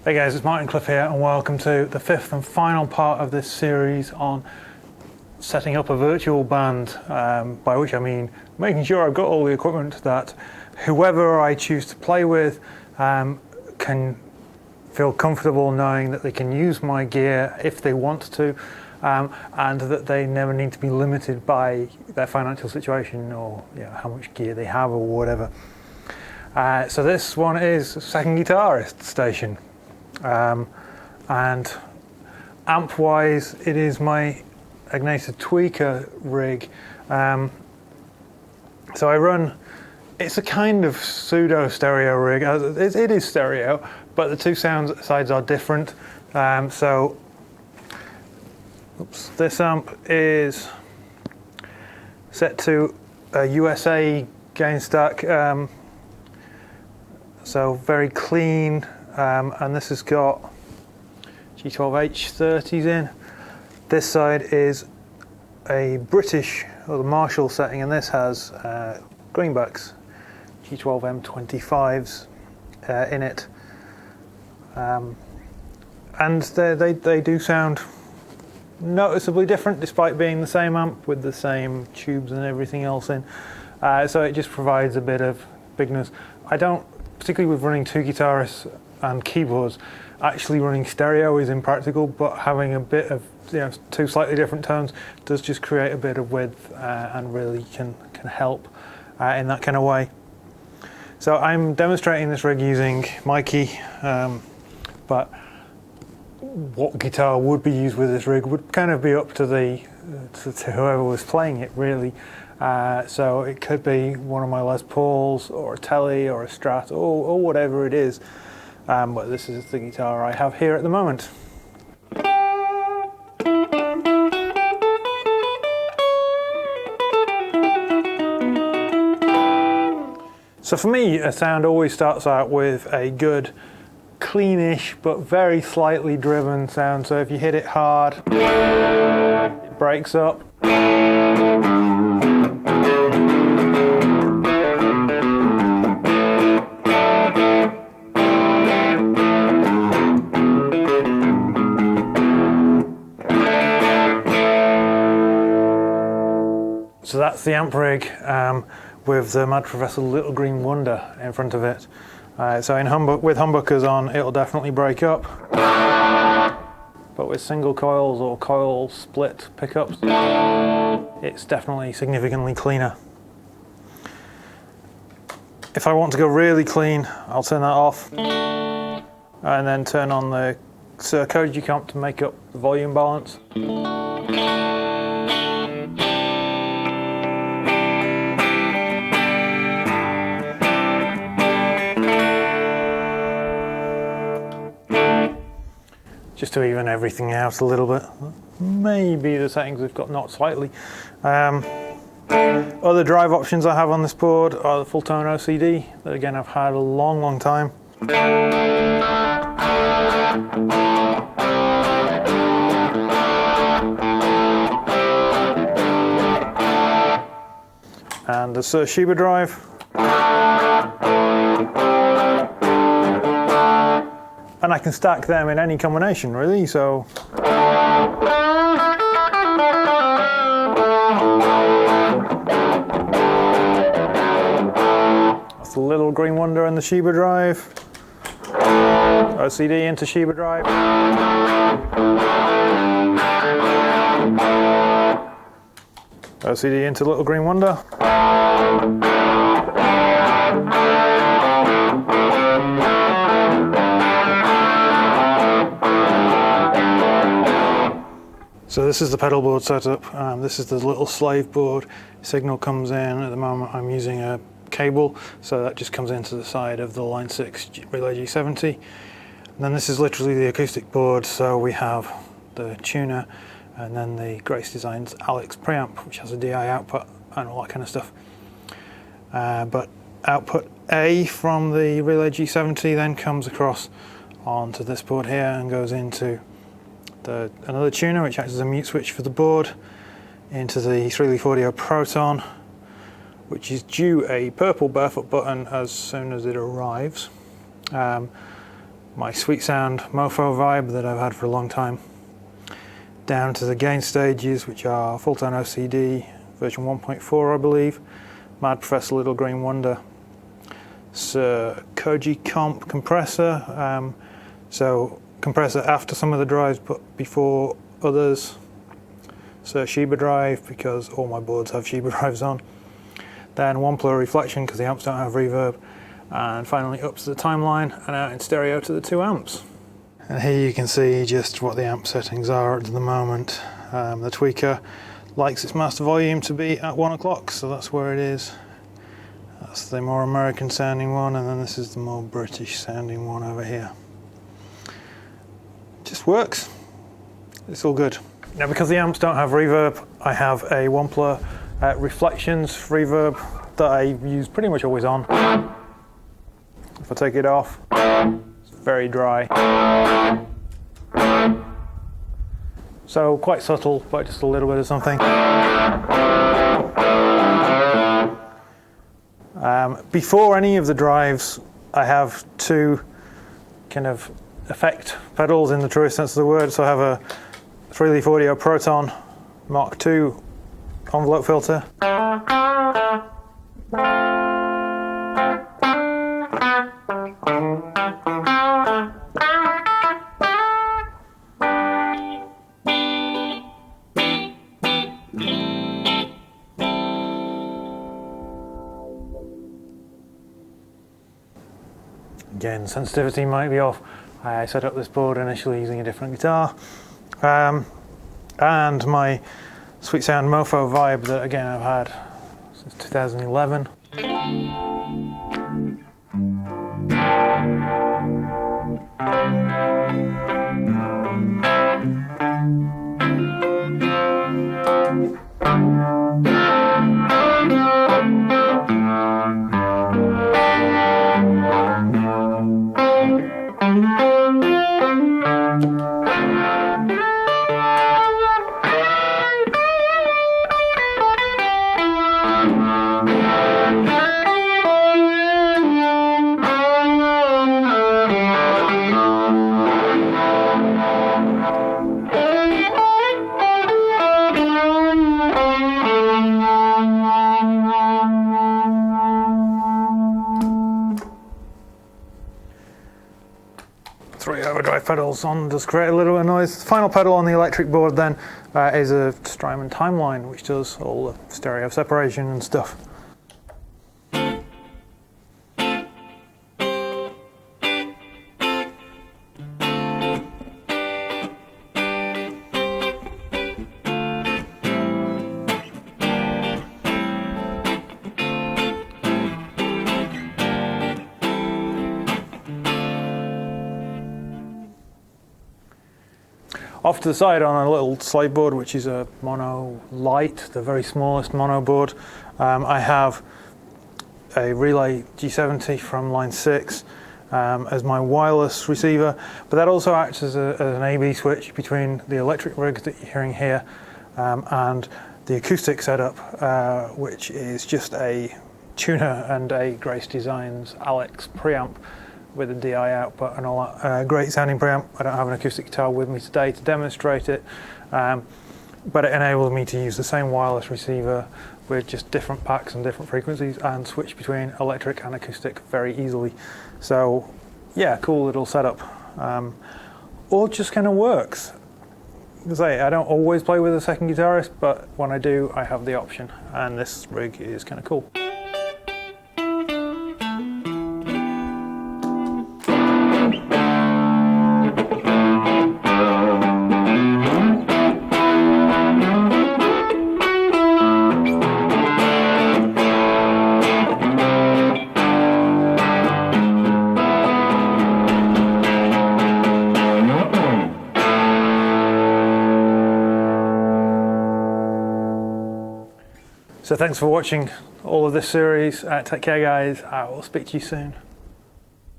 Hey guys, it's Cliffe here and welcome to the fifth and final part of this series on setting up a virtual band, by which I mean making sure I've got all the equipment that whoever I choose to play with can feel comfortable knowing that they can use my gear if they want to, and that they never need to be limited by their financial situation or how much gear they have or whatever. So this one is second Guitarist station. And amp wise it is my Egnater Tweaker rig. So I run, it's a kind of pseudo stereo rig. It is stereo, but the two sides are different. This amp is set to a USA gain stack, so very clean. And this has got G12H30s in. This side is a British or the Marshall setting, and this has greenbacks, G12M25s in it, and they do sound noticeably different despite being the same amp with the same tubes and everything else in. So it just provides a bit of bigness. I don't, particularly with running two guitarists and keyboards, actually running stereo is impractical, but having a bit of two slightly different tones does just create a bit of width and really can help in that kind of way. So I'm demonstrating this rig using Mikey, but what guitar would be used with this rig would kind of be up to to whoever was playing it, really. So it could be one of my Les Pauls or a Tele or a Strat or whatever it is. But this is the guitar I have here at the moment. So for me, a sound always starts out with a good, cleanish, but very slightly driven sound. So if you hit it hard, it breaks up. So that's the amp rig with the Mad Professor Little Green Wonder in front of it. So with humbuckers on, it'll definitely break up. But with single coils or coil split pickups, it's definitely significantly cleaner. If I want to go really clean, I'll turn that off and then turn on the Suhr Code comp to make up the volume balance. Just to even everything out a little bit. Maybe the settings we've got not slightly. Other drive options I have on this board are the full tone OCD, that again I've had a long time. And the Suhr Sheba drive. And I can stack them in any combination, really, so. That's the Little Green Wonder and the Sheba drive. OCD into Sheba drive. OCD into Little Green Wonder. So this is the pedal board setup. This is the little slave board. Signal comes in. At the moment I'm using a cable, so that just comes into the side of the Line 6 Relay G70. And then this is literally the acoustic board, so we have the tuner and then the Grace Designs Alex preamp, which has a DI output and all that kind of stuff. But output A from the Relay G70 then comes across onto this board here and goes into another tuner, which acts as a mute switch for the board, into the 3-leaf audio Proton, which is due a purple barefoot button as soon as it arrives. my Sweet Sound Mofo vibe that I've had for a long time, down to the gain stages, which are Full Tone OCD, version 1.4 I believe, Mad Professor Little Green Wonder, Suhr Koji Comp compressor, so compressor after some of the drives but before others, Suhr Sheba drive because all my boards have Sheba drives on, then Wampler reflection because the amps don't have reverb, and finally up to the timeline and out in stereo to the 2 amps. And here you can see just what the amp settings are at the moment. The tweaker likes its master volume to be at 1 o'clock, so that's where it is. That's the more American sounding one, and then this is the more British sounding one over here. Just works. It's all good. Now because the amps don't have reverb, I have a Wampler Reflections reverb that I use pretty much always on. If I take it off, it's very dry. So quite subtle, but just a little bit of something. Before any of the drives, I have 2 kind of effect pedals in the truest sense of the word. So I have a 3-leaf Audio Proton Mark II envelope filter. Again, sensitivity might be off. I set up this board initially using a different guitar. And my Sweet Sound Mofo vibe that again I've had since 2011. Three overdrive pedals on does create a little bit of noise. The final pedal on the electric board then is a Strymon Timeline, which does all the stereo separation and stuff. Off to the side on a little slide board, which is a mono light, the very smallest mono board, I have a Relay G70 from line 6 as my wireless receiver, but that also acts as an A/B switch between the electric rig that you're hearing here and the acoustic setup, which is just a tuner and a Grace Designs Alex preamp with a DI output and all that. Great sounding preamp. I don't have an acoustic guitar with me today to demonstrate it, but it enables me to use the same wireless receiver with just different packs and different frequencies and switch between electric and acoustic very easily. So yeah, cool little setup. All just kind of works. As I say, I don't always play with a second guitarist, but when I do, I have the option, and this rig is kind of cool. So thanks for watching all of this series. Take care guys, I will speak to you soon.